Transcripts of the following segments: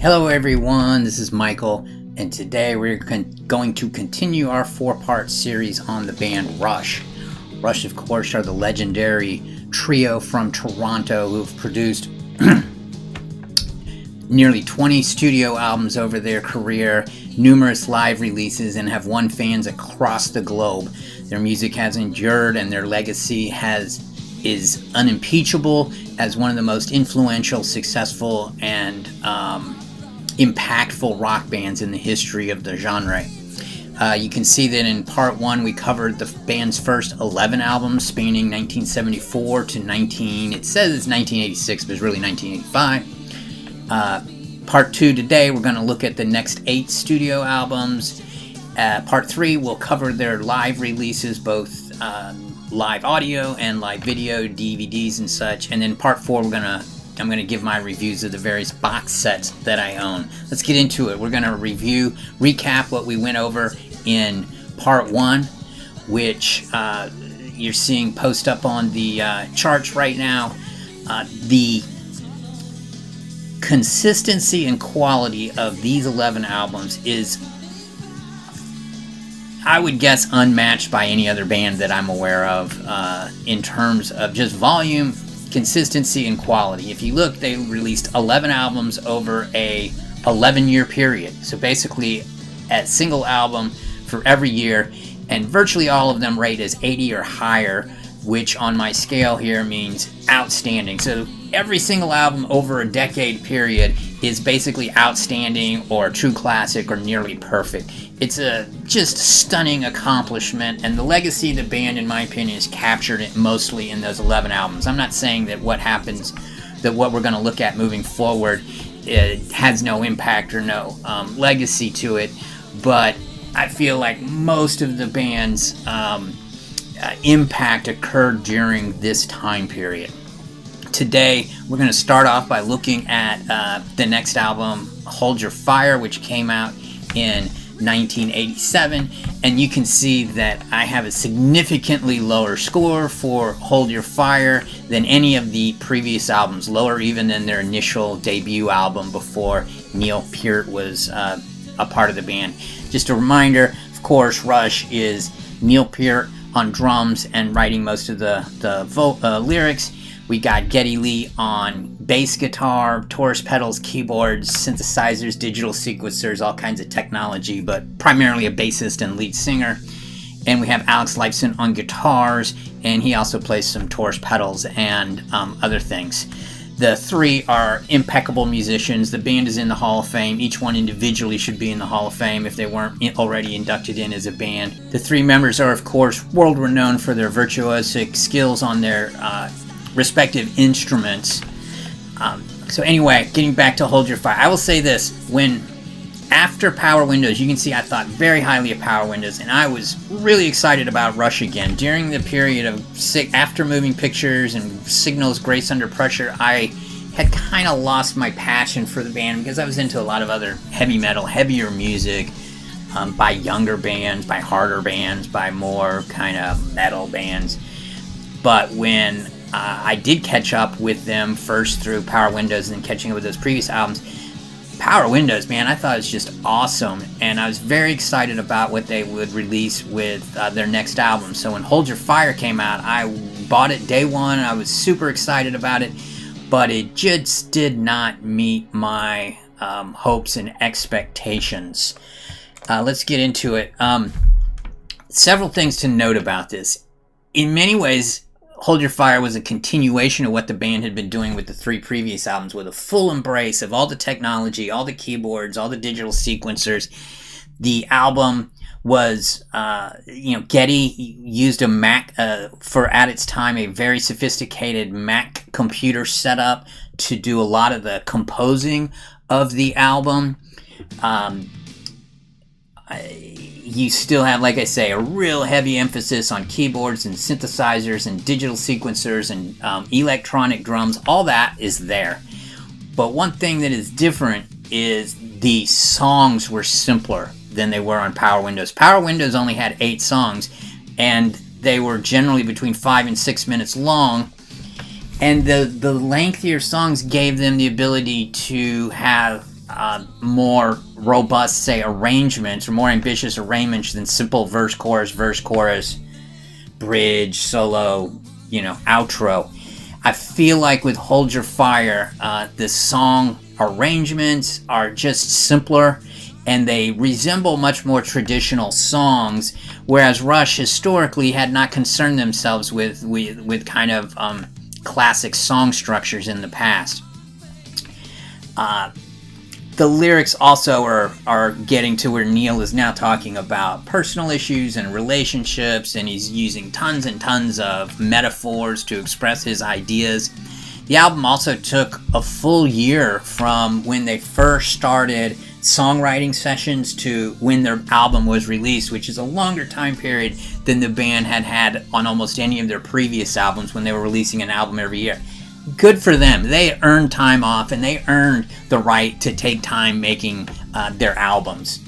Hello everyone, this is Michael, and today we're going to continue our four-part series on the band Rush. Rush, of course, are the legendary trio from Toronto who've produced nearly 20 studio albums over their career, numerous live releases, and have won fans across the globe. Their music has endured, and their legacy is unimpeachable as one of the most influential, successful, and impactful rock bands in the history of the genre. You can see that in part 1 we covered the band's first 11 albums spanning 1974 to it says it's 1986, but it's really 1985. Part 2 today we're going to look at the next 8 studio albums. Part 3 will cover their live releases, both live audio and live video, DVDs and such. And then part 4 I'm going to give my reviews of the various box sets that I own. Let's get into it. We're going to recap what we went over in part 1, which you're seeing post up on the charts right now. The consistency and quality of these 11 albums is, I would guess, unmatched by any other band that I'm aware of in terms of just volume, consistency, and quality. If you look, they released 11 albums over a 11-year period. So basically a single album for every year, and virtually all of them rate as 80 or higher, which on my scale here means outstanding. So every single album over a decade period is basically outstanding or true classic or nearly perfect. It's a just stunning accomplishment, and the legacy of the band, in my opinion, is captured mostly in those 11 albums. I'm not saying that what we're going to look at moving forward has no impact or no legacy to it, but I feel like most of the band's impact occurred during this time period. Today, we're going to start off by looking at the next album, Hold Your Fire, which came out in 1987, and you can see that I have a significantly lower score for Hold Your Fire than any of the previous albums, lower even than their initial debut album before Neil Peart was a part of the band. Just a reminder, of course, Rush is Neil Peart on drums and writing most of the lyrics. We got Geddy Lee on bass guitar, Taurus pedals, keyboards, synthesizers, digital sequencers, all kinds of technology, but primarily a bassist and lead singer. And we have Alex Lifeson on guitars, and he also plays some Taurus pedals and other things. The three are impeccable musicians. The band is in the Hall of Fame. Each one individually should be in the Hall of Fame if they weren't already inducted in as a band. The three members are, of course, world-renowned for their virtuosic skills on their respective instruments. So anyway, getting back to Hold Your Fire, I will say this: after Power Windows, you can see I thought very highly of Power Windows, and I was really excited about Rush again. During the period of after Moving Pictures and Signal's Grace Under Pressure, I had kind of lost my passion for the band because I was into a lot of other heavy metal, heavier music by younger bands, by harder bands, by more kind of metal bands. But when I did catch up with them first through Power Windows and then catching up with those previous albums, Power Windows, man, I thought it was just awesome, and I was very excited about what they would release with their next album. So when Hold Your Fire came out, I bought it day one. I was super excited about it, but it just did not meet my hopes and expectations. Let's get into it. Several things to note about this. In many ways, Hold Your Fire was a continuation of what the band had been doing with the three previous albums, with a full embrace of all the technology, all the keyboards, all the digital sequencers. The album was, Geddy used a Mac for, at its time, a very sophisticated Mac computer setup to do a lot of the composing of the album. You still have, like I say, a real heavy emphasis on keyboards and synthesizers and digital sequencers and electronic drums. All that is there. But one thing that is different is the songs were simpler than they were on Power Windows. Power Windows only had 8 songs, and they were generally between 5 and 6 minutes long. And the lengthier songs gave them the ability to have more robust, say, arrangements, or more ambitious arrangements than simple verse, chorus, bridge, solo, outro. I feel like with Hold Your Fire, the song arrangements are just simpler, and they resemble much more traditional songs, whereas Rush historically had not concerned themselves with kind of classic song structures in the past. The lyrics also are getting to where Neil is now talking about personal issues and relationships, and he's using tons and tons of metaphors to express his ideas. The album also took a full year from when they first started songwriting sessions to when their album was released, which is a longer time period than the band had on almost any of their previous albums when they were releasing an album every year. Good for them. They earned time off, and they earned the right to take time making their albums.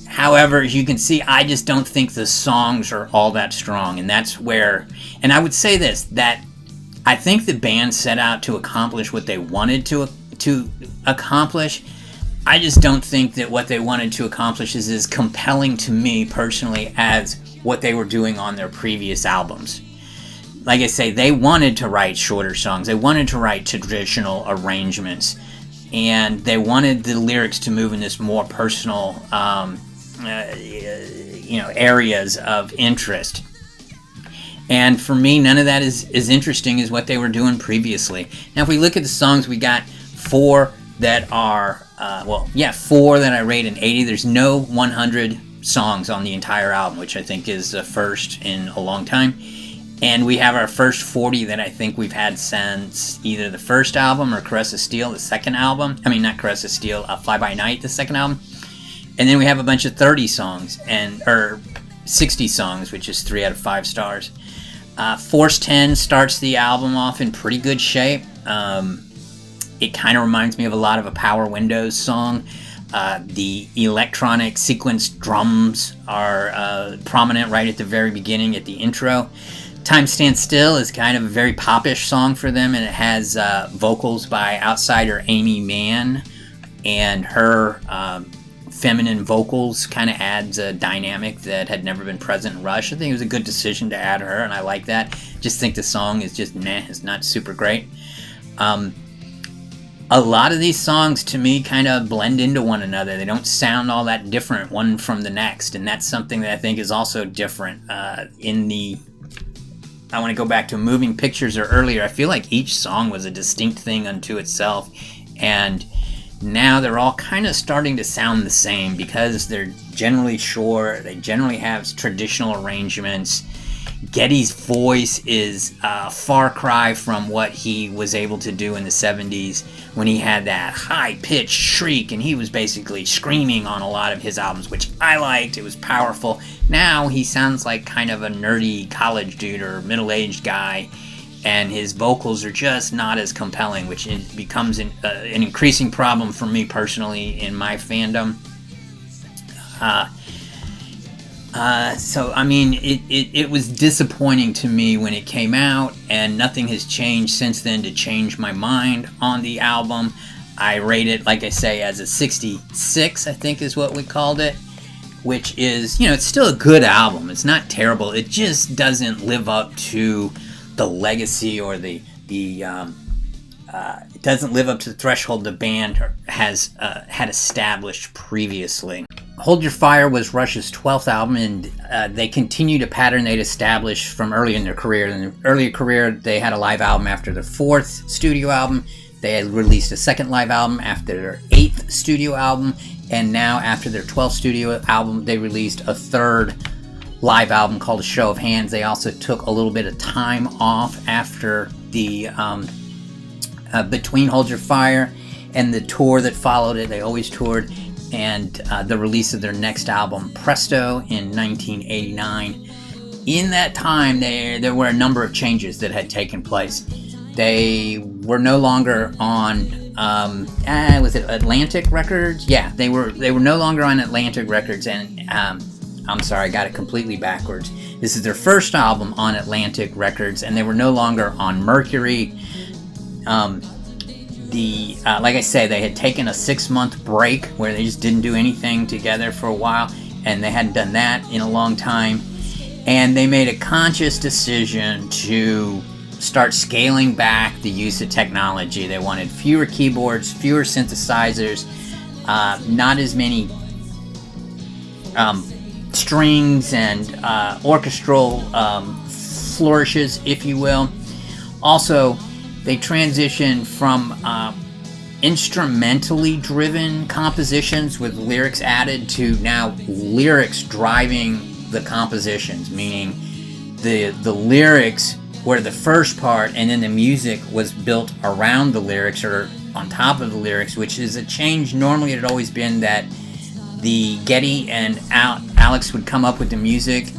However, as you can see, I just don't think the songs are all that strong, and that's where, and I would say this, that I think the band set out to accomplish what they wanted to accomplish. I just don't think that what they wanted to accomplish is as compelling to me personally as what they were doing on their previous albums. Like I say, they wanted to write shorter songs. They wanted to write traditional arrangements, and they wanted the lyrics to move in this more personal, areas of interest. And for me, none of that is as interesting as what they were doing previously. Now, if we look at the songs, we got four that are, four that I rate an 80. There's no 100 songs on the entire album, which I think is the first in a long time. And we have our first 40 that I think we've had since either the first album or Caress of Steel, the second album. I mean, not Caress of Steel, Fly By Night, the second album. And then we have a bunch of 30 songs, or 60 songs, which is 3 out of 5 stars. Force 10 starts the album off in pretty good shape. It kind of reminds me of a lot of a Power Windows song. The electronic sequence drums are prominent right at the very beginning, at the intro. Time Stands Still is kind of a very popish song for them, and it has vocals by outsider Amy Mann, and her feminine vocals kind of adds a dynamic that had never been present in Rush. I think it was a good decision to add her, and I like that. Just think the song is just meh, it's not super great. A lot of these songs, to me, kind of blend into one another. They don't sound all that different one from the next, and that's something that I think is also different I want to go back to Moving Pictures or earlier. I feel like each song was a distinct thing unto itself, and now they're all kind of starting to sound the same because they're generally short, they generally have traditional arrangements. Geddy's voice is a far cry from what he was able to do in the 70s when he had that high-pitched shriek, and he was basically screaming on a lot of his albums, which I liked. It was powerful. Now he sounds like kind of a nerdy college dude or middle-aged guy, and his vocals are just not as compelling, which becomes an increasing problem for me personally in my fandom. So, I mean, it was disappointing to me when it came out, and nothing has changed since then to change my mind on the album. I rate it, like I say, as a 66, I think is what we called it, which is, it's still a good album. It's not terrible. It just doesn't live up to the legacy or it doesn't live up to the threshold the band has had established previously. Hold Your Fire was Rush's 12th album, and they continued a pattern they'd established from early in their career. In their earlier career, they had a live album after their 4th studio album. They had released a second live album after their 8th studio album, and now after their 12th studio album, they released a 3rd live album called A Show of Hands. They also took a little bit of time off after the between Hold Your Fire and the tour that followed it. They always toured. And the release of their next album, Presto, in 1989. In that time, there were a number of changes that had taken place. They were no longer on, was it Atlantic Records? Yeah, they were no longer on Atlantic Records, and I'm sorry, I got it completely backwards. This is their first album on Atlantic Records, and they were no longer on Mercury. like I say, they had taken a 6-month break where they just didn't do anything together for a while, and they hadn't done that in a long time. And they made a conscious decision to start scaling back the use of technology. They wanted fewer keyboards, fewer synthesizers, not as many strings and orchestral flourishes, if you will. Also, they transitioned from instrumentally driven compositions with lyrics added to now lyrics driving the compositions, meaning the lyrics were the first part and then the music was built around the lyrics or on top of the lyrics, which is a change. Normally it had always been that the Geddy and Alex would come up with the music,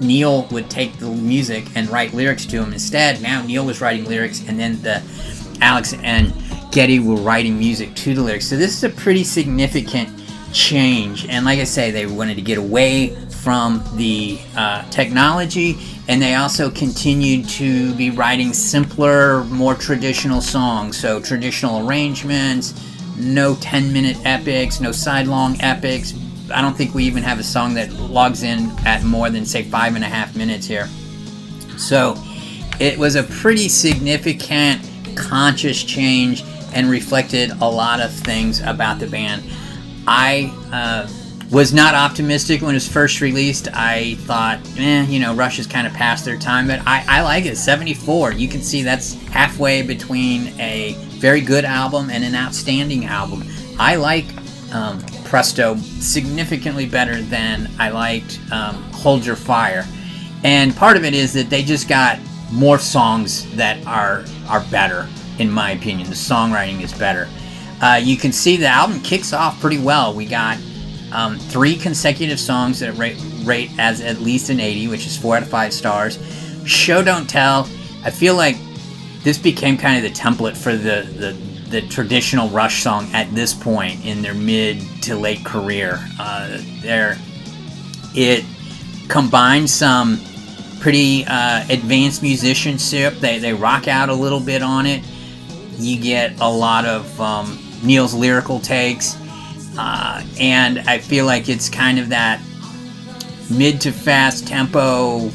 Neil would take the music and write lyrics to him. Instead, now Neil was writing lyrics and then Alex and Geddy were writing music to the lyrics. So this is a pretty significant change, and like I say, they wanted to get away from the technology, and they also continued to be writing simpler, more traditional songs. So traditional arrangements, no 10-minute epics, no sidelong epics. I don't think we even have a song that logs in at more than, say, 5.5 minutes here. So it was a pretty significant conscious change and reflected a lot of things about the band. I was not optimistic when it was first released. I thought, Rush is kind of past their time, but I like it. 74, you can see that's halfway between a very good album and an outstanding album. I like Presto significantly better than I liked Hold Your Fire. And part of it is that they just got more songs that are better, in my opinion. The songwriting is better. You can see the album kicks off pretty well. We got 3 consecutive songs that rate as at least an 80, which is 4 out of 5 stars. Show Don't Tell. I feel like this became kind of the template for the traditional Rush song at this point in their mid to late career. It combines some pretty advanced musicianship. They rock out a little bit on it. You get a lot of Neil's lyrical takes, and I feel like it's kind of that mid to fast tempo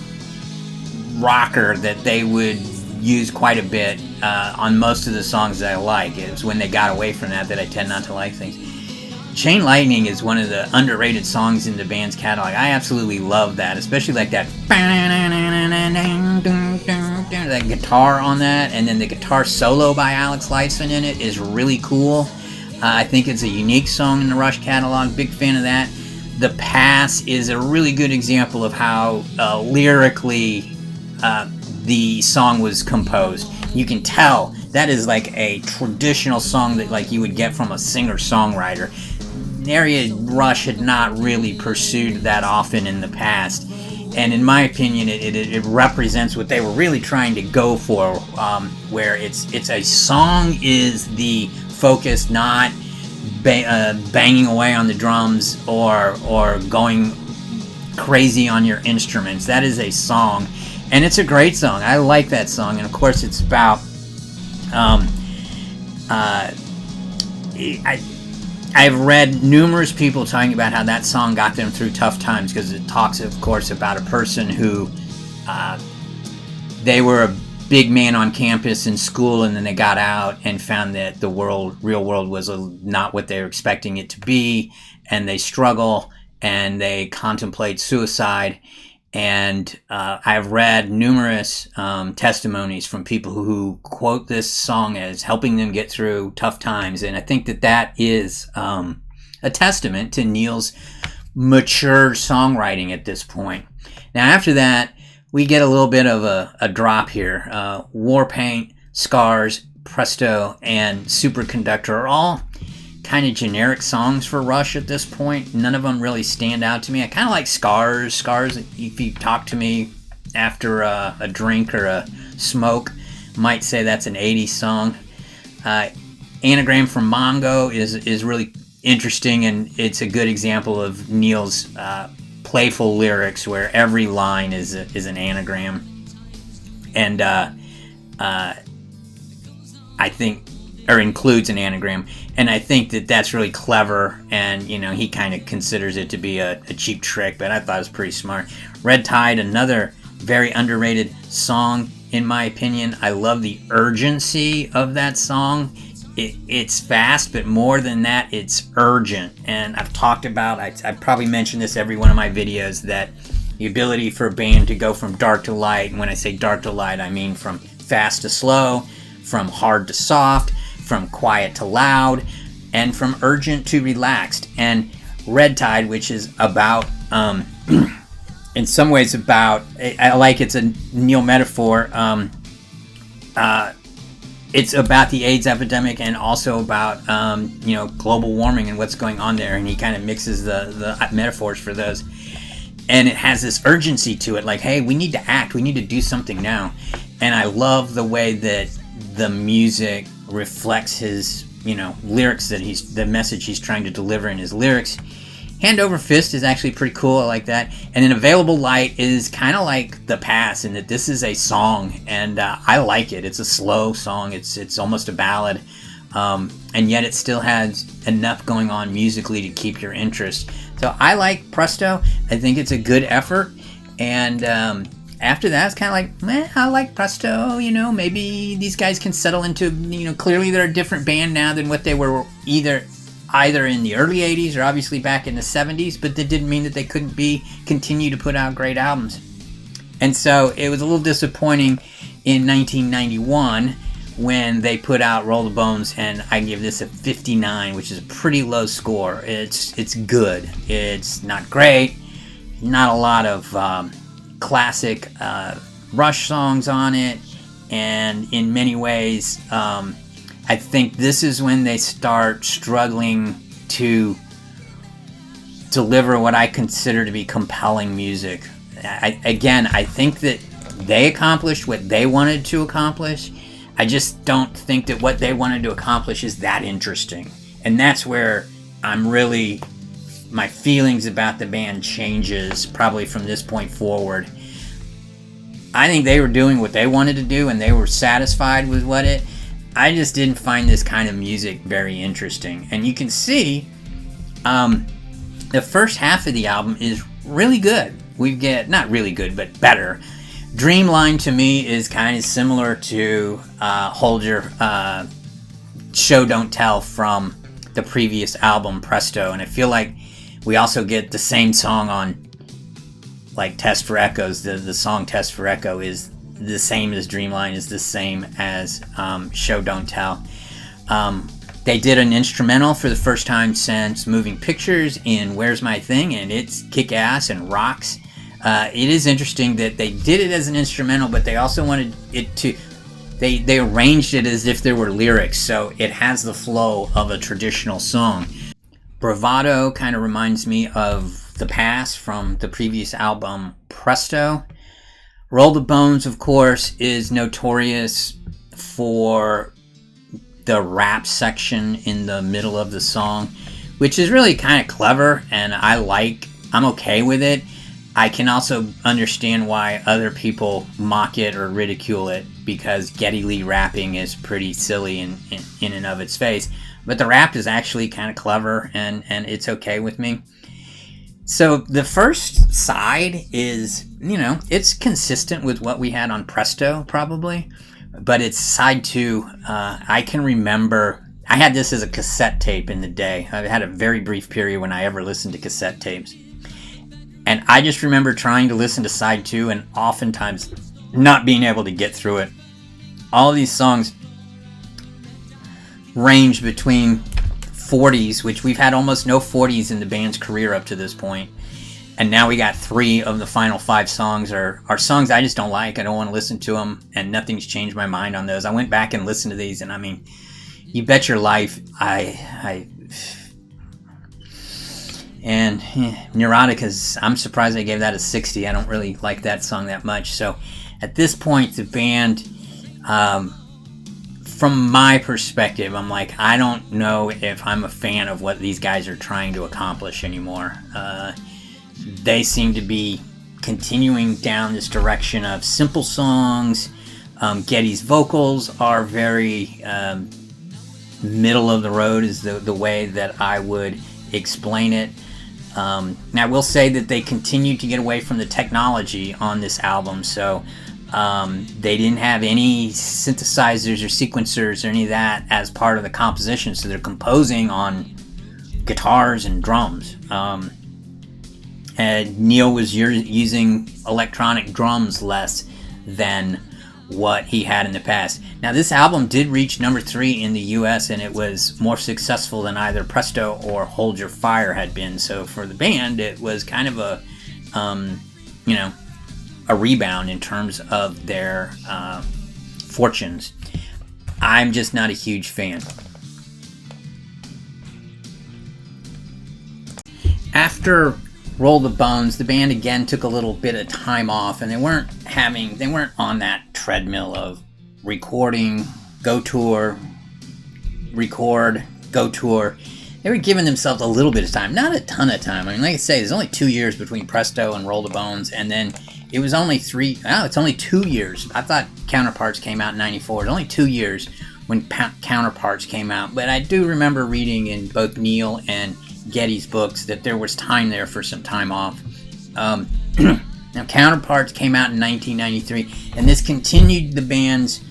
rocker that they would use quite a bit on most of the songs that I like. It was when they got away from that I tend not to like things. Chain Lightning is one of the underrated songs in the band's catalog. I absolutely love that, especially like that guitar on that, and then the guitar solo by Alex Lifeson in it is really cool. I think it's a unique song in the Rush catalog. Big fan of that. The Pass is a really good example of how lyrically the song was composed. You can tell that is like a traditional song that like you would get from a singer-songwriter. An area Rush had not really pursued that often in the past, and in my opinion it represents what they were really trying to go for, where it's a song is the focus, not banging away on the drums or going crazy on your instruments. That is a song, and it's a great song. I like that song, and of course it's about I've read numerous people talking about how that song got them through tough times, because it talks, of course, about a person who they were a big man on campus in school, and then they got out and found that the real world was not what they were expecting it to be, and they struggle and they contemplate suicide. And I've read numerous testimonies from people who quote this song as helping them get through tough times. And I think that is a testament to Neil's mature songwriting at this point. Now, after that, we get a little bit of a drop here. Warpaint, Scars, Presto, and Superconductor are all kind of generic songs for Rush at this point. None of them really stand out to me. I kind of like Scars. Scars, if you talk to me after a drink or a smoke, might say that's an 80s song. Anagram from Mongo is really interesting, and it's a good example of Neil's playful lyrics where every line is an anagram. And I think or includes an anagram, and I think that that's really clever, and he kind of considers it to be a cheap trick, but I thought it was pretty smart. Red Tide, another very underrated song in my opinion. I love the urgency of that song. It's fast, but more than that, it's urgent. And I've talked about, I probably mentioned this every one of my videos, that the ability for a band to go from dark to light, and when I say dark to light, I mean from fast to slow, from hard to soft, from quiet to loud, and from urgent to relaxed. And Red Tide, which is about, in some ways about, I like it's a Neil metaphor, it's about the AIDS epidemic and also about global warming and what's going on there, and he kind of mixes the metaphors for those, and it has this urgency to it, like, hey, we need to act, we need to do something now. And I love the way that the music reflects his lyrics, that the message he's trying to deliver in his lyrics. Hand Over Fist is actually pretty cool. I like that. And then Available Light is kind of like The Pass in that this is a song, and I like it. It's a slow song. It's almost a ballad, and yet it still has enough going on musically to keep your interest. So I like Presto. I think it's a good effort. And after that, it's kind of like, I like Presto. Maybe these guys can settle into, clearly they're a different band now than what they were either in the early 80s or obviously back in the 70s, but that didn't mean that they couldn't continue to put out great albums. And so it was a little disappointing in 1991 when they put out Roll the Bones, and I give this a 59, which is a pretty low score. It's good. It's not great. Not a lot of classic Rush songs on it, and in many ways, I think this is when they start struggling to deliver what I consider to be compelling music. I think that they accomplished what they wanted to accomplish. I just don't think that what they wanted to accomplish is that interesting. And that's where my feelings about the band changes probably from this point forward. I think they were doing what they wanted to do, and they were satisfied with I just didn't find this kind of music very interesting. And you can see the first half of the album is really good. Not really good, but better. Dreamline to me is kind of similar to Hold Your Show Don't Tell from the previous album, Presto. And I feel like we also get the same song on like Test for Echoes. The song Test for Echo is the same as Dreamline, is the same as Show Don't Tell. They did an instrumental for the first time since Moving Pictures in Where's My Thing, and it's kick-ass and rocks. It is interesting that they did it as an instrumental, but they also wanted it to... They arranged it as if there were lyrics, so it has the flow of a traditional song. Bravado kind of reminds me of The Pass from the previous album, Presto. Roll the Bones, of course, is notorious for the rap section in the middle of the song, which is really kind of clever, and I'm okay with it. I can also understand why other people mock it or ridicule it, because Geddy Lee rapping is pretty silly in and of its face. But the rap is actually kind of clever, and it's okay with me. So the first side is, it's consistent with what we had on Presto, probably. But it's side 2. I can remember, I had this as a cassette tape in the day. I had a very brief period when I ever listened to cassette tapes. And I just remember trying to listen to side 2 and oftentimes not being able to get through it. All of these songs range between 40s, which we've had almost no 40s in the band's career up to this point. And now we got 3 of the final 5 songs are songs I just don't like. I don't want to listen to them, and nothing's changed my mind on those. I went back and listened to these, and I mean, you bet your life, and Neurotica's, I'm surprised I gave that a 60. I don't really like that song that much. So at this point, the band, from my perspective, I'm like, I don't know if I'm a fan of what these guys are trying to accomplish anymore. They seem to be continuing down this direction of simple songs. Geddy's vocals are very middle of the road is the way that I would explain it. Now, I will say that they continued to get away from the technology on this album, so they didn't have any synthesizers or sequencers or any of that as part of the composition, so they're composing on guitars and drums. And Neil was using electronic drums less than what he had in the past. Now, this album did reach number 3 in the US, and it was more successful than either Presto or Hold Your Fire had been. So for the band, it was kind of a rebound in terms of their fortunes. I'm just not a huge fan. After Roll the Bones, the band again took a little bit of time off, and they weren't on that treadmill of recording, go tour, record, go tour. They were giving themselves a little bit of time, not a ton of time. I mean, like I say, there's only 2 years between Presto and Roll the Bones, and then it was only it's only 2 years. I thought Counterparts came out in 94. It's only 2 years when Counterparts came out, but I do remember reading in both Neil and Getty's books that there was time there for some time off. Now, Counterparts came out in 1993, and this continued the band's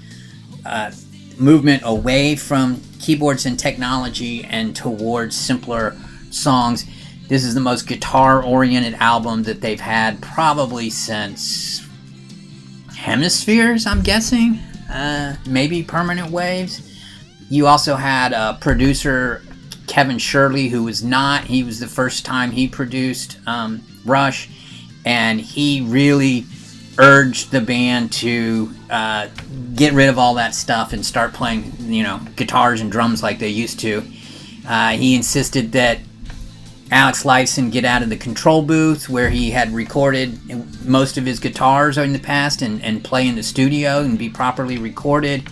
movement away from keyboards and technology and towards simpler songs. This is the most guitar-oriented album that they've had probably since Hemispheres, I'm guessing. Maybe Permanent Waves. You also had producer Kevin Shirley, he was the first time he produced Rush, and he really urged the band to get rid of all that stuff and start playing, guitars and drums like they used to. He insisted that Alex Lifeson get out of the control booth where he had recorded most of his guitars in the past and play in the studio and be properly recorded.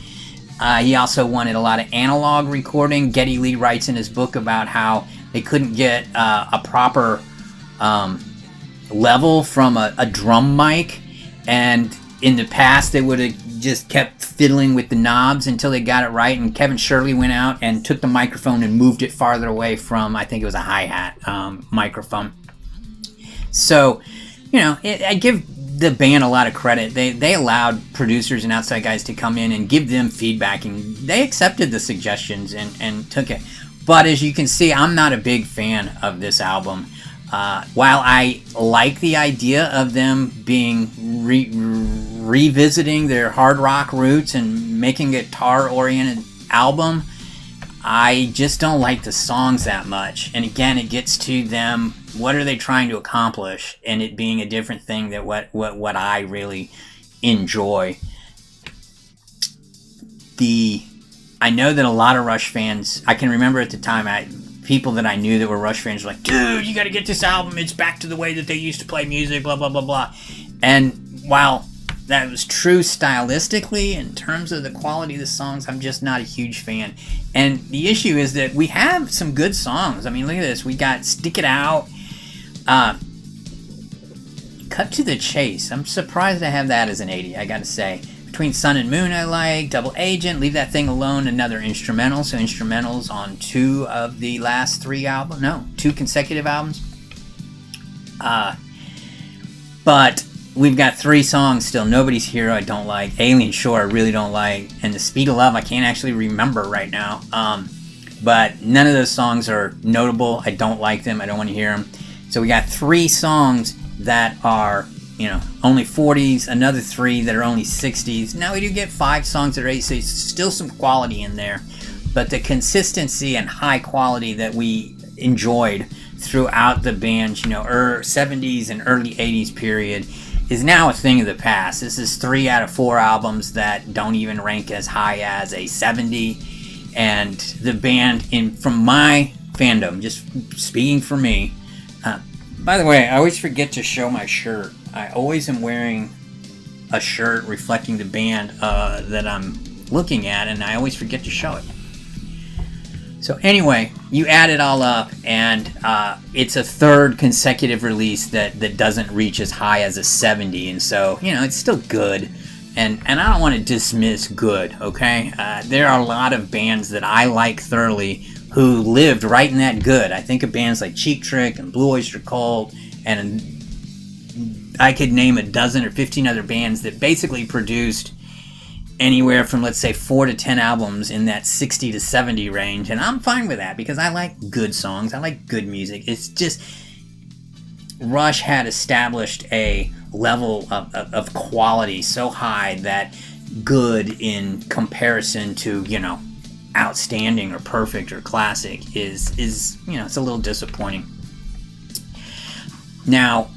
He also wanted a lot of analog recording. Geddy Lee writes in his book about how they couldn't get a proper level from a drum mic, and in the past they would have just kept fiddling with the knobs until they got it right, and Kevin Shirley went out and took the microphone and moved it farther away from, I think it was a hi-hat microphone. So, I give the band a lot of credit. They allowed producers and outside guys to come in and give them feedback, and they accepted the suggestions and took it. But as you can see, I'm not a big fan of this album. While I like the idea of them being revisiting their hard rock roots and making a guitar-oriented album, I just don't like the songs that much. And again, it gets to them, what are they trying to accomplish, and it being a different thing than what I really enjoy. I know that a lot of Rush fans, I can remember at the time, people that I knew that were Rush fans were like, dude, you got to get this album, it's back to the way that they used to play music, blah, blah, blah, blah. And while that was true stylistically, in terms of the quality of the songs, I'm just not a huge fan. And the issue is that we have some good songs. I mean, look at this. We got Stick It Out, Cut to the Chase. I'm surprised I have that as an 80, I gotta say. Between Sun and Moon I like, Double Agent, Leave That Thing Alone, another instrumental. So instrumentals on 2 of the last 3 albums. No, 2 consecutive albums. But we've got 3 songs still. Nobody's Hero I don't like. Alien Shore I really don't like. And The Speed of Love I can't actually remember right now. But none of those songs are notable. I don't like them. I don't want to hear them. So we got 3 songs that are, only 40s. Another 3 that are only 60s. Now we do get 5 songs that are 80s. So there's still some quality in there. But the consistency and high quality that we enjoyed throughout the band's, 70s and early 80s period is now a thing of the past. This is 3 out of 4 albums that don't even rank as high as a 70, and the band, from my fandom, just speaking for me. By the way, I always forget to show my shirt. I always am wearing a shirt reflecting the band that I'm looking at, and I always forget to show it. So anyway, you add it all up, and it's a 3rd consecutive release that doesn't reach as high as a 70, and so, it's still good. and I don't want to dismiss good, okay? There are a lot of bands that I like thoroughly who lived right in that good. I think of bands like Cheap Trick and Blue Oyster Cult, and I could name a dozen or 15 other bands that basically produced anywhere from, let's say, 4 to 10 albums in that 60 to 70 range, and I'm fine with that because I like good songs. I like good music. It's just Rush had established a level of quality so high that good in comparison to, you know, outstanding or perfect or classic is you know, it's a little disappointing. Now,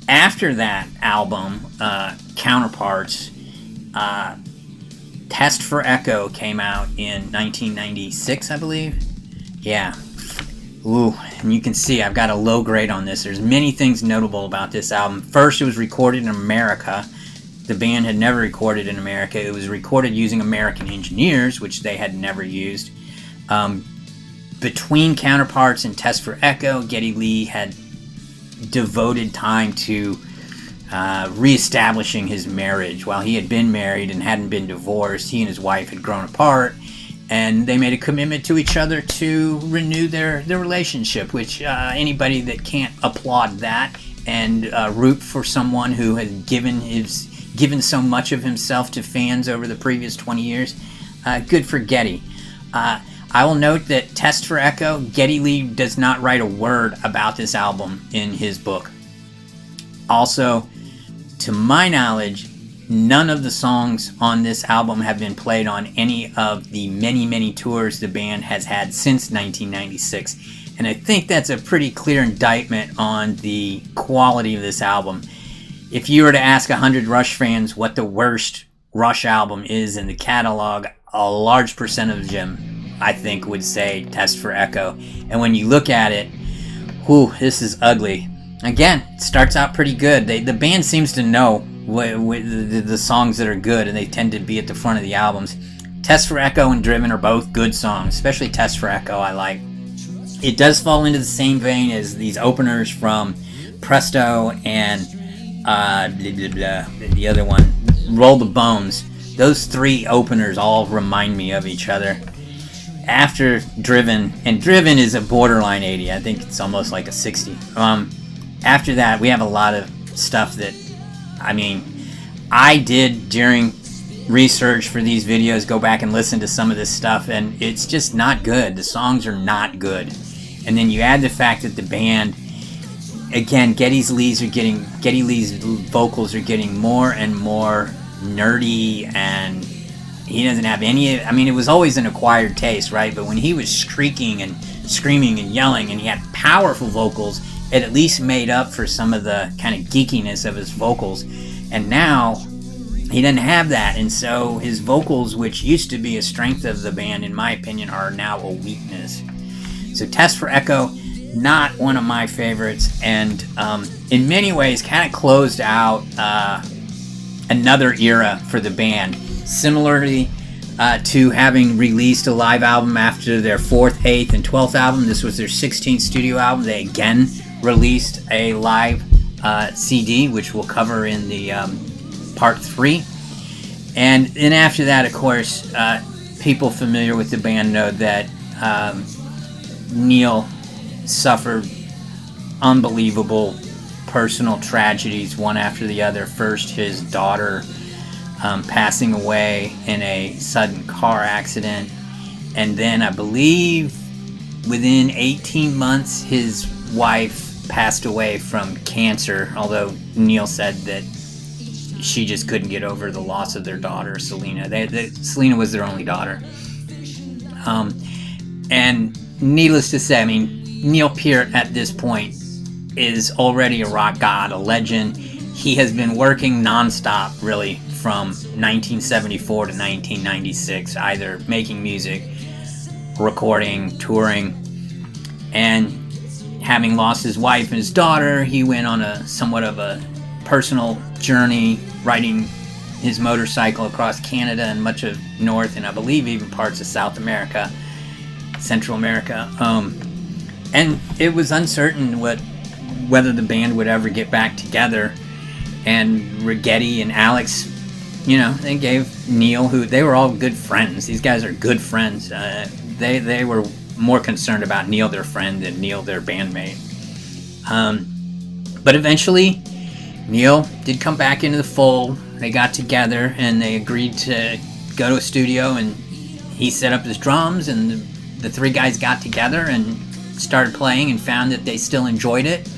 after that album, Counterparts, Test for Echo came out in 1996, I believe. Yeah. Ooh, and you can see I've got a low grade on this. There's many things notable about this album. First, it was recorded in America. The band had never recorded in America. It was recorded using American engineers, which they had never used. Between Counterparts and Test for Echo, Geddy Lee had devoted time to reestablishing his marriage. While he had been married and hadn't been divorced, he and his wife had grown apart, and they made a commitment to each other to renew their relationship, which anybody that can't applaud that and root for someone who has given so much of himself to fans over the previous 20 years, good for Geddy. I will note that Test for Echo, Geddy Lee does not write a word about this album in his book. Also, to my knowledge, none of the songs on this album have been played on any of the many tours the band has had since 1996. And I think that's a pretty clear indictment on the quality of this album. If you were to ask 100 Rush fans what the worst Rush album is in the catalog, a large percent of them, I think, would say Test for Echo. And when you look at it, whew, this is ugly. Again, it starts out pretty good. The band seems to know the songs that are good, and they tend to be at the front of the albums. Test for Echo and Driven are both good songs, especially Test for Echo I like. It does fall into the same vein as these openers from Presto and the other one, Roll the Bones. Those three openers all remind me of each other. After Driven, and Driven is a borderline 80, I think it's almost like a 60. After that, we have a lot of stuff that, I mean, I did during research for these videos go back and listen to some of this stuff, and it's just not good. The songs are not good. And then you add the fact that the band, again, Geddy Lee's vocals are getting more and more nerdy, and he doesn't have any, I mean, it was always an acquired taste, right? But when he was shrieking and screaming and yelling, and he had powerful vocals, it at least made up for some of the kind of geekiness of his vocals. And now he doesn't have that, and so his vocals, which used to be a strength of the band, in my opinion, are now a weakness. So Test for Echo, not one of my favorites, and in many ways kind of closed out another era for the band. Similarly to having released a live album after their 4th, 8th, and 12th album, this was their 16th studio album. They again released a live CD, which we'll cover in the part 3. And then after that, of course, people familiar with the band know that Neil suffered unbelievable personal tragedies, one after the other. First, his daughter passing away in a sudden car accident, and then I believe within 18 months his wife passed away from cancer, although Neil said that she just couldn't get over the loss of their daughter, Selena. Selena was their only daughter. And needless to say, I mean, Neil Peart at this point is already a rock god, a legend. He has been working nonstop, really, from 1974 to 1996, either making music, recording, touring, and having lost his wife and his daughter, he went on a somewhat of a personal journey, riding his motorcycle across Canada and much of North, and I believe even parts of South America, Central America. And it was uncertain whether the band would ever get back together. And Geddy and Alex they gave Neil, who they were all good friends. These guys are good friends. They were more concerned about Neil, their friend, than Neil, their bandmate. But eventually, Neil did come back into the fold. They got together and they agreed to go to a studio, and he set up his drums, and the three guys got together and started playing and found that they still enjoyed it.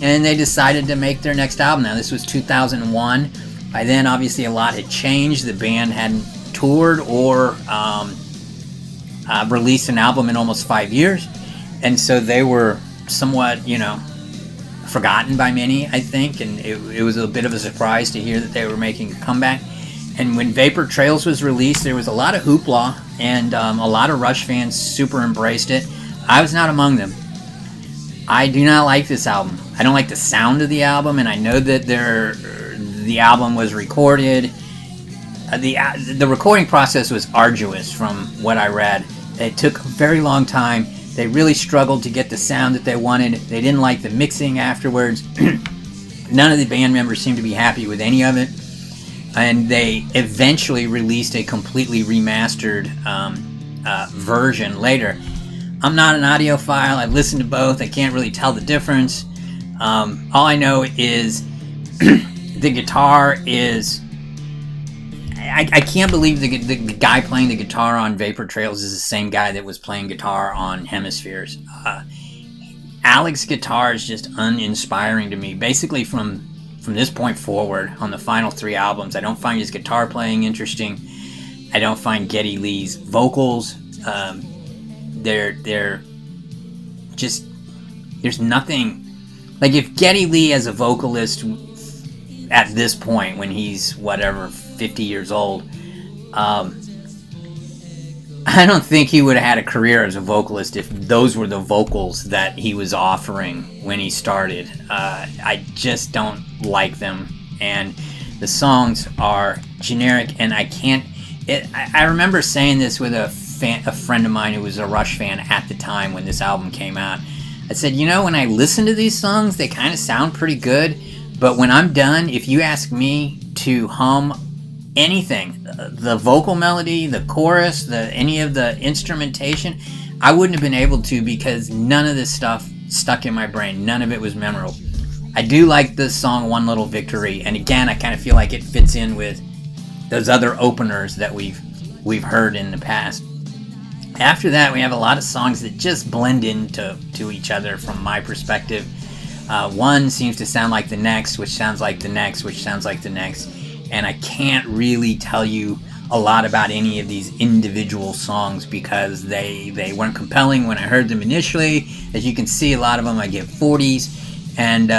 And they decided to make their next album. Now, this was 2001. By then, obviously, a lot had changed. The band hadn't toured or released an album in almost 5 years. And so they were somewhat, forgotten by many, I think. And it was a bit of a surprise to hear that they were making a comeback. And when Vaportrails was released, there was a lot of hoopla, and a lot of Rush fans super embraced it. I was not among them. I do not like this album. I don't like the sound of the album, and I know that the album was recorded. The recording process was arduous from what I read. It took a very long time. They really struggled to get the sound that they wanted. They didn't like the mixing afterwards. None of the band members seemed to be happy with any of it. And they eventually released a completely remastered version later. I'm not an audiophile. I've listened to both. I can't really tell the difference. All I know is the guitar is... I can't believe the guy playing the guitar on Vaportrails is the same guy that was playing guitar on Hemispheres. Alex's guitar is just uninspiring to me. Basically, from this point forward, on the final 3 albums, I don't find his guitar playing interesting. I don't find Geddy Lee's vocals. They're just... There's nothing... Like, if Geddy Lee as a vocalist at this point, when he's, 50 years old, I don't think he would have had a career as a vocalist if those were the vocals that he was offering when he started. I just don't like them, and the songs are generic, and I can't... I remember saying this with a friend of mine who was a Rush fan at the time when this album came out. I said, when I listen to these songs, they kind of sound pretty good, but when I'm done, if you ask me to hum anything, the vocal melody, the chorus, any of the instrumentation, I wouldn't have been able to, because none of this stuff stuck in my brain. None of it was memorable. I do like the song One Little Victory, and again, I kind of feel like it fits in with those other openers that we've heard in the past. After that, we have a lot of songs that just blend into each other from my perspective. One seems to sound like the next, which sounds like the next, which sounds like the next. And I can't really tell you a lot about any of these individual songs because they weren't compelling when I heard them initially. As you can see, a lot of them I give 40s. And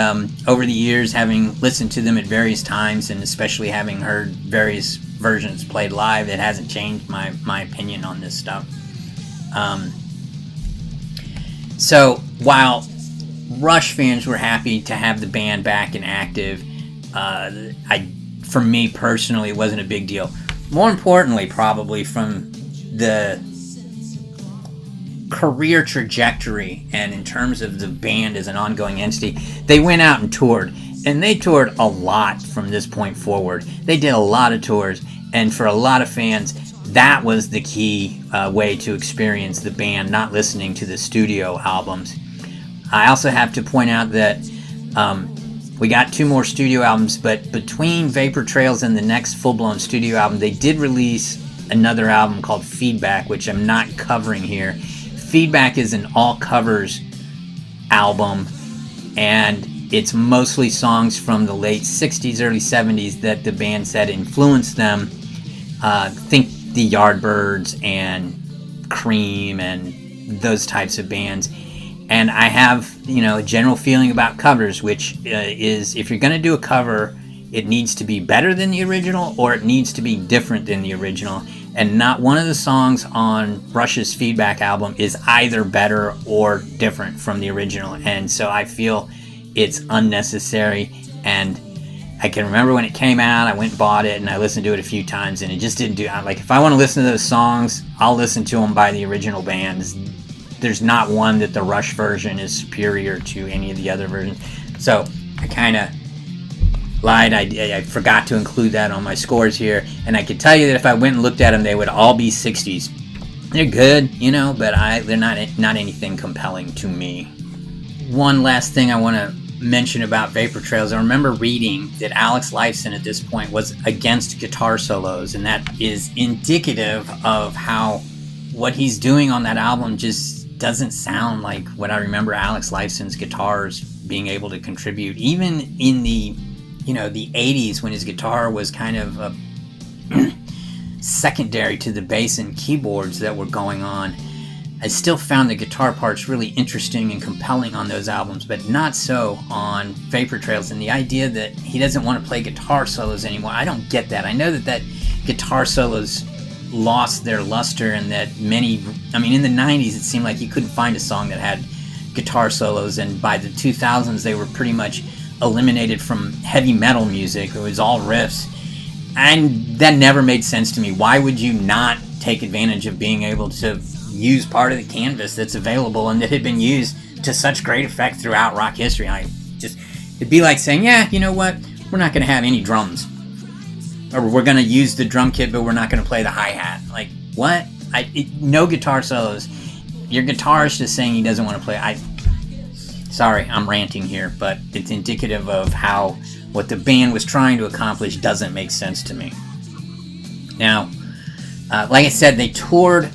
over the years, having listened to them at various times, and especially having heard various versions played live, it hasn't changed my opinion on this stuff. So while Rush fans were happy to have the band back and active, for me personally, it wasn't a big deal. More importantly, probably from the career trajectory and in terms of the band as an ongoing entity, they went out and toured. And they toured a lot from this point forward. They did a lot of tours. And for a lot of fans, that was the key way to experience the band, not listening to the studio albums. I also have to point out that we got 2 more studio albums, but between Vaportrails and the next full-blown studio album, they did release another album called Feedback, which I'm not covering here. Feedback is an all-covers album, and it's mostly songs from the late 60s, early 70s that the band said influenced them. Think the Yardbirds and Cream and those types of bands. And I have, a general feeling about covers, which is if you're going to do a cover, it needs to be better than the original or it needs to be different than the original. And not one of the songs on Rush's Feedback album is either better or different from the original. And so I feel it's unnecessary. And I can remember when it came out, I went and bought it and I listened to it a few times and it just didn't do... Like, if I want to listen to those songs, I'll listen to them by the original bands. There's not one that the Rush version is superior to any of the other versions. So I kind of lied. I forgot to include that on my scores here, and I could tell you that if I went and looked at them, they would all be 60s. They're good, but they're not anything compelling to me. One last thing I want to mention about vaportrails. I remember reading that Alex Lifeson at this point was against guitar solos, and that is indicative of how what he's doing on that album just doesn't sound like what I remember Alex Lifeson's guitars being able to contribute. Even in the the 80s, when his guitar was kind of secondary to the bass and keyboards that were going on, I still found the guitar parts really interesting and compelling on those albums, but not so on Vaportrails. And the idea that he doesn't want to play guitar solos anymore, I don't get that. I know that guitar solos lost their luster, and that in the 90s it seemed like you couldn't find a song that had guitar solos, and by the 2000s they were pretty much eliminated from heavy metal music. It was all riffs, and that never made sense to me. Why would you not take advantage of being able to use part of the canvas that's available and that had been used to such great effect throughout rock history? It'd be like saying, yeah, you know what, we're not going to have any drums, or we're going to use the drum kit, but we're not going to play the hi-hat. Like, what? No guitar solos. Your guitarist is saying he doesn't want to play. Sorry, I'm ranting here, but it's indicative of how what the band was trying to accomplish doesn't make sense to me. Now, like I said, they toured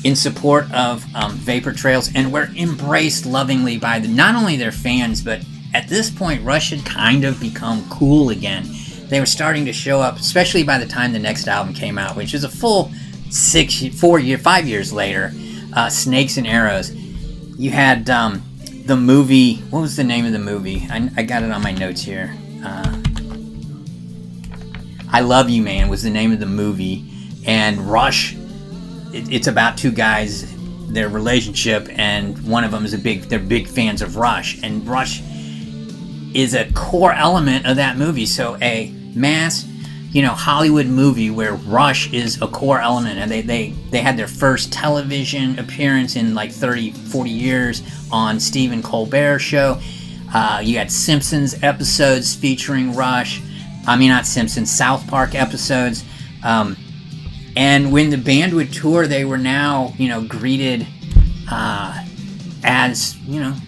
in support of Vaportrails, and were embraced lovingly by not only their fans, but at this point, Rush had kind of become cool again. They were starting to show up, especially by the time the next album came out, which is a full 5 years later, Snakes and Arrows. You had the movie, what was the name of the movie? I got it on my notes here. I Love You Man was the name of the movie, and Rush, it's about two guys, their relationship, and one of them is they're big fans of Rush, and Rush is a core element of that movie. So a mass, Hollywood movie where Rush is a core element, and they had their first television appearance in like 30-40 years on Stephen Colbert's show. You had Simpsons episodes featuring Rush. Not Simpsons, South Park episodes. And when the band would tour, they were now, greeted as,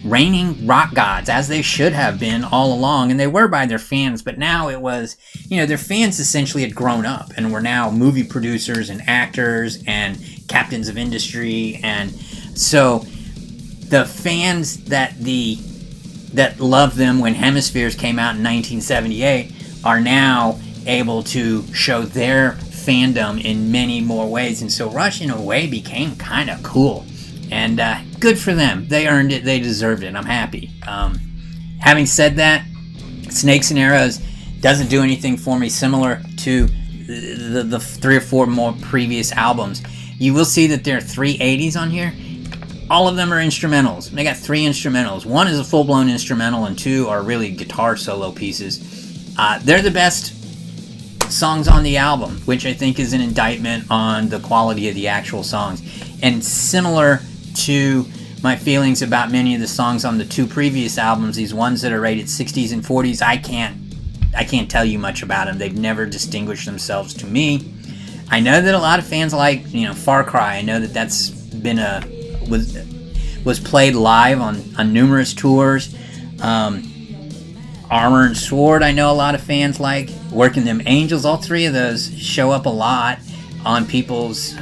reigning rock gods, as they should have been all along. And they were by their fans, but now it was, their fans essentially had grown up and were now movie producers and actors and captains of industry. And so the fans that loved them when Hemispheres came out in 1978 are now able to show their fandom in many more ways, and so Rush in a way became kind of cool, and good for them. They earned it, they deserved it. I'm happy. Having said that, Snakes and Arrows doesn't do anything for me similar to the 3 or 4 more previous albums. You will see that there are 3 80s on here. All of them are instrumentals. They got 3 instrumentals. 1 is a full-blown instrumental, and 2 are really guitar solo pieces. They're the best songs on the album, which I think is an indictment on the quality of the actual songs. And similar to my feelings about many of the songs on the 2 previous albums, these ones that are rated 60s and 40s, I can't tell you much about them. They've never distinguished themselves to me. I know that a lot of fans like, Far Cry. I know that that's been was played live on numerous tours. Armor and Sword, I know a lot of fans like. Working Them Angels, all 3 of those show up a lot on people's,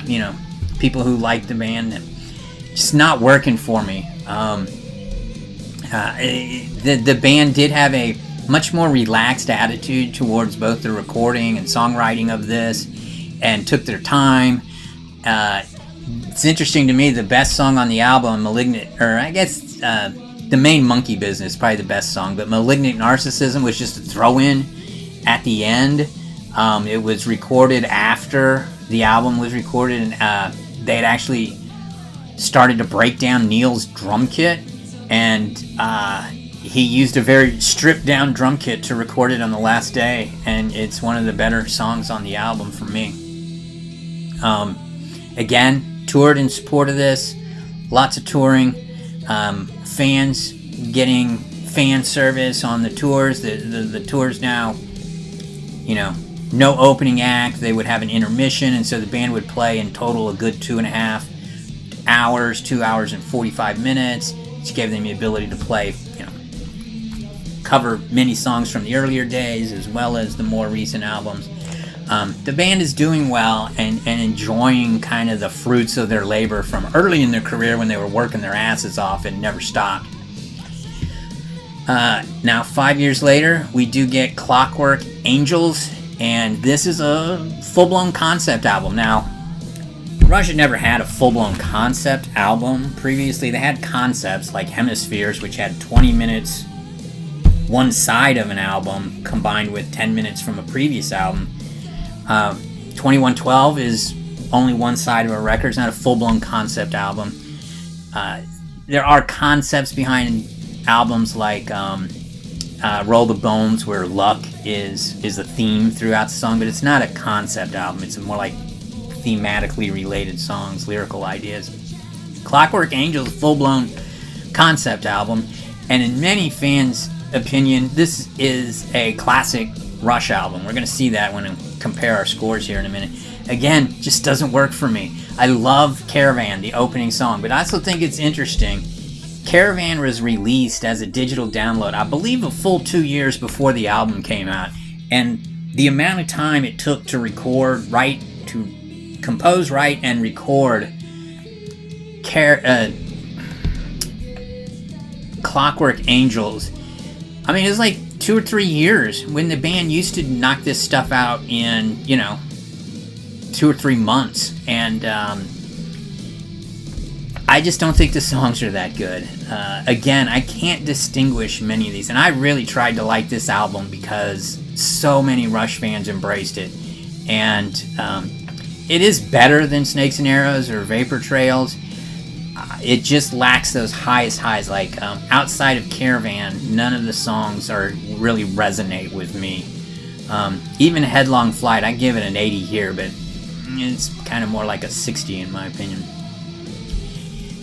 people who like the band. And just not working for me. The band did have a much more relaxed attitude towards both the recording and songwriting of this, and took their time. It's interesting to me, the best song on the album, Malignant, or I guess the main Monkey Business is probably the best song, but Malignant Narcissism was just a throw-in at the end. It was recorded after the album was recorded, and they had actually started to break down Neil's drum kit, and he used a very stripped-down drum kit to record it on the last day, and it's one of the better songs on the album for me. Again, toured in support of this, lots of touring, fans getting fan service on the tours. The tours now no opening act. They would have an intermission, and so the band would play in total a good 2.5 hours, 2 hours and 45 minutes, which gave them the ability to play, cover many songs from the earlier days as well as the more recent albums. The band is doing well and enjoying kind of the fruits of their labor from early in their career when they were working their asses off and never stopped. Now, 5 years later, we do get Clockwork Angels, and this is a full-blown concept album. Now, Rush had never had a full-blown concept album previously. They had concepts like Hemispheres, which had 20 minutes one side of an album combined with 10 minutes from a previous album. 2112 is only one side of a record. It's not a full-blown concept album. There are concepts behind albums like Roll the Bones, where luck is the theme throughout the song, but it's not a concept album. It's more like thematically related songs, lyrical ideas. Clockwork Angels, full-blown concept album, and in many fans' opinion, this is a classic Rush album. We're going to see that when we compare our scores here in a minute. Again, just doesn't work for me. I love Caravan, the opening song, but I also think it's interesting. Caravan was released as a digital download, I believe, a full 2 years before the album came out, and the amount of time it took to compose, write, and record Clockwork Angels, I mean, it's like 2 or 3 years, when the band used to knock this stuff out in, 2 or 3 months. And I just don't think the songs are that good. Again, I can't distinguish many of these, and I really tried to like this album because so many Rush fans embraced it. And it is better than Snakes and Arrows or Vaportrails. It just lacks those highest highs. Like, outside of Caravan, none of the songs really resonate with me. Even Headlong Flight, I give it an 80 here, but it's kind of more like a 60 in my opinion.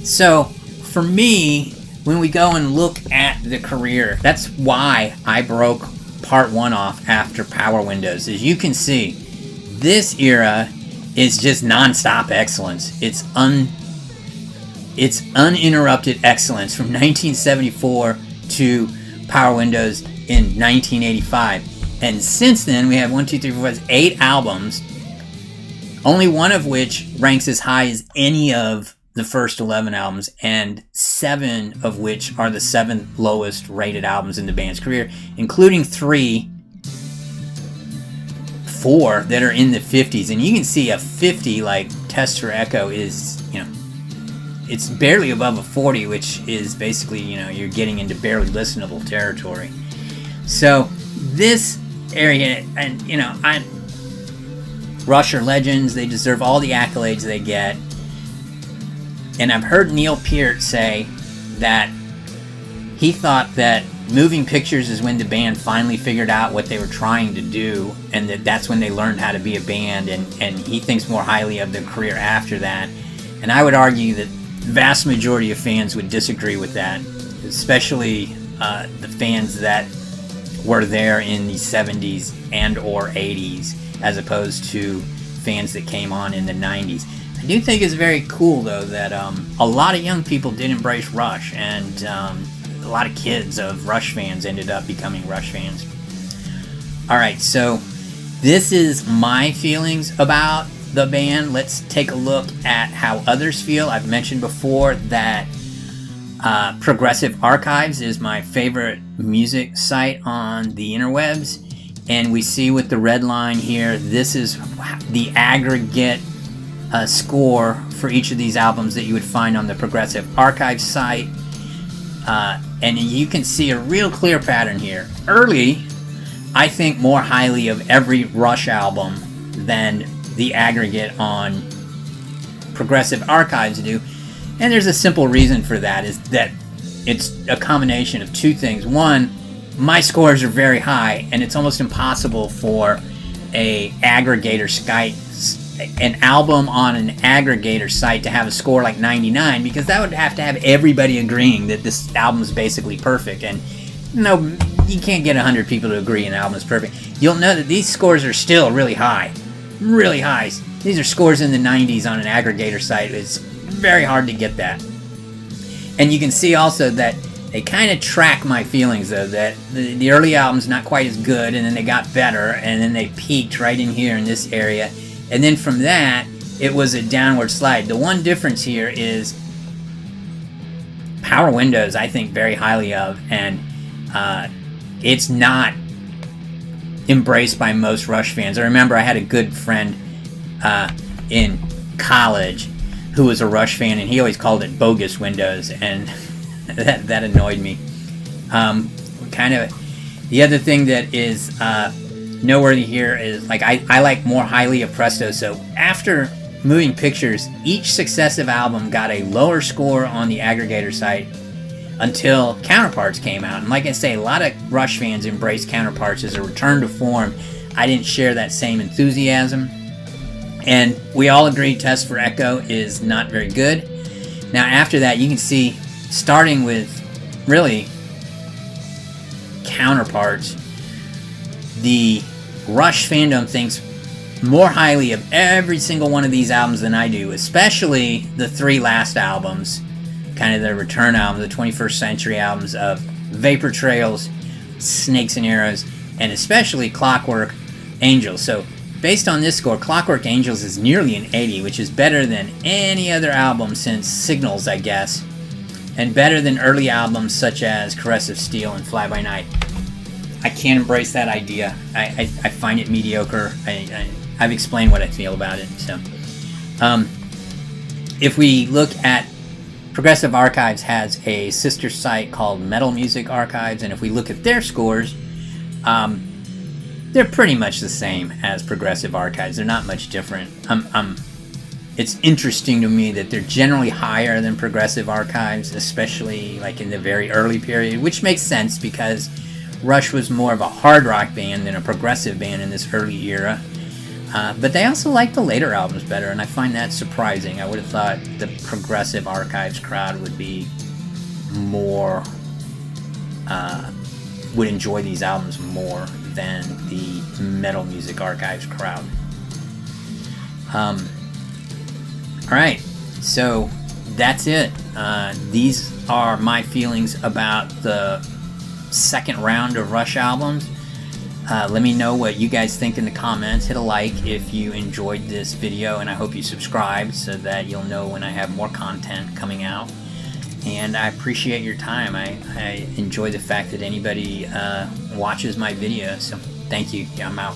So, for me, when we go and look at the career, that's why I broke part 1 off after Power Windows. As you can see, this era is just non-stop excellence. It's uninterrupted excellence from 1974 to Power Windows in 1985. And since then, we have 8 albums, only one of which ranks as high as any of the first 11 albums, and 7 of which are the 7th lowest rated albums in the band's career, including 4 that are in the 50s. And you can see a 50 like Test for Echo is, it's barely above a 40, which is basically, you're getting into barely listenable territory. So this area, and Rush are legends. They deserve all the accolades they get. And I've heard Neil Peart say that he thought that moving pictures is when the band finally figured out what they were trying to do, and that's when they learned how to be a band, and he thinks more highly of their career after that. And I would argue that the vast majority of fans would disagree with that, especially the fans that were there in the 70s and or 80s, as opposed to fans that came on in the 90s. I do think it's very cool, though, that a lot of young people did embrace Rush, and a lot of kids of Rush fans ended up becoming Rush fans. Alright, so this is my feelings about the band. Let's take a look at how others feel. I've mentioned before that Progressive Archives is my favorite music site on the interwebs, and we see with the red line here, this is the aggregate score for each of these albums that you would find on the Progressive Archives site. And you can see a real clear pattern here. Early, I think more highly of every Rush album than the aggregate on Progressive Archives do. And there's a simple reason for that, is that it's a combination of 2 things. One, my scores are very high, and it's almost impossible for an album on an aggregator site to have a score like 99, because that would have to have everybody agreeing that this album is basically perfect, and you can't get 100 people to agree an album is perfect. You'll know that these scores are still really high. Really high. These are scores in the 90s on an aggregator site. It's very hard to get that. And you can see also that they kind of track my feelings, though, that the early album's not quite as good, and then they got better, and then they peaked right in here in this area. And then from that, it was a downward slide. The one difference here is Power Windows, I think very highly of, and it's not embraced by most Rush fans. I remember I had a good friend in college who was a Rush fan, and he always called it bogus Windows, and that annoyed me. Kind of the other thing that is noteworthy here is, like, I like more highly of Presto. So after Moving Pictures, each successive album got a lower score on the aggregator site until Counterparts came out. And like I say, a lot of Rush fans embraced Counterparts as a return to form. I didn't share that same enthusiasm. And we all agreed Test for Echo is not very good. Now after that, you can see, starting with really Counterparts, the Rush fandom thinks more highly of every single one of these albums than I do, especially the three last albums, kind of the return albums, the 21st Century albums of Vaportrails, Snakes and Arrows, and especially Clockwork Angels. So based on this score, Clockwork Angels is nearly an 80, which is better than any other album since Signals, I guess, and better than early albums such as Caress of Steel and Fly By Night. I can't embrace that idea. I find it mediocre. I've explained what I feel about it. So, if we look at Progressive Archives, has a sister site called Metal Music Archives, and if we look at their scores, they're pretty much the same as Progressive Archives. They're not much different. It's interesting to me that they're generally higher than Progressive Archives, especially like in the very early period, which makes sense because Rush was more of a hard rock band than a progressive band in this early era. But they also like the later albums better, and I find that surprising. I would have thought the Progressive Archives crowd would be more, would enjoy these albums more than the Metal Music Archives crowd. Alright, so that's it. These are my feelings about the second round of Rush albums. Let me know what you guys think in the comments. Hit a like if you enjoyed this video, and I hope you subscribe so that you'll know when I have more content coming out. And I appreciate your time. I enjoy the fact that anybody watches my videos, so thank you. I'm out.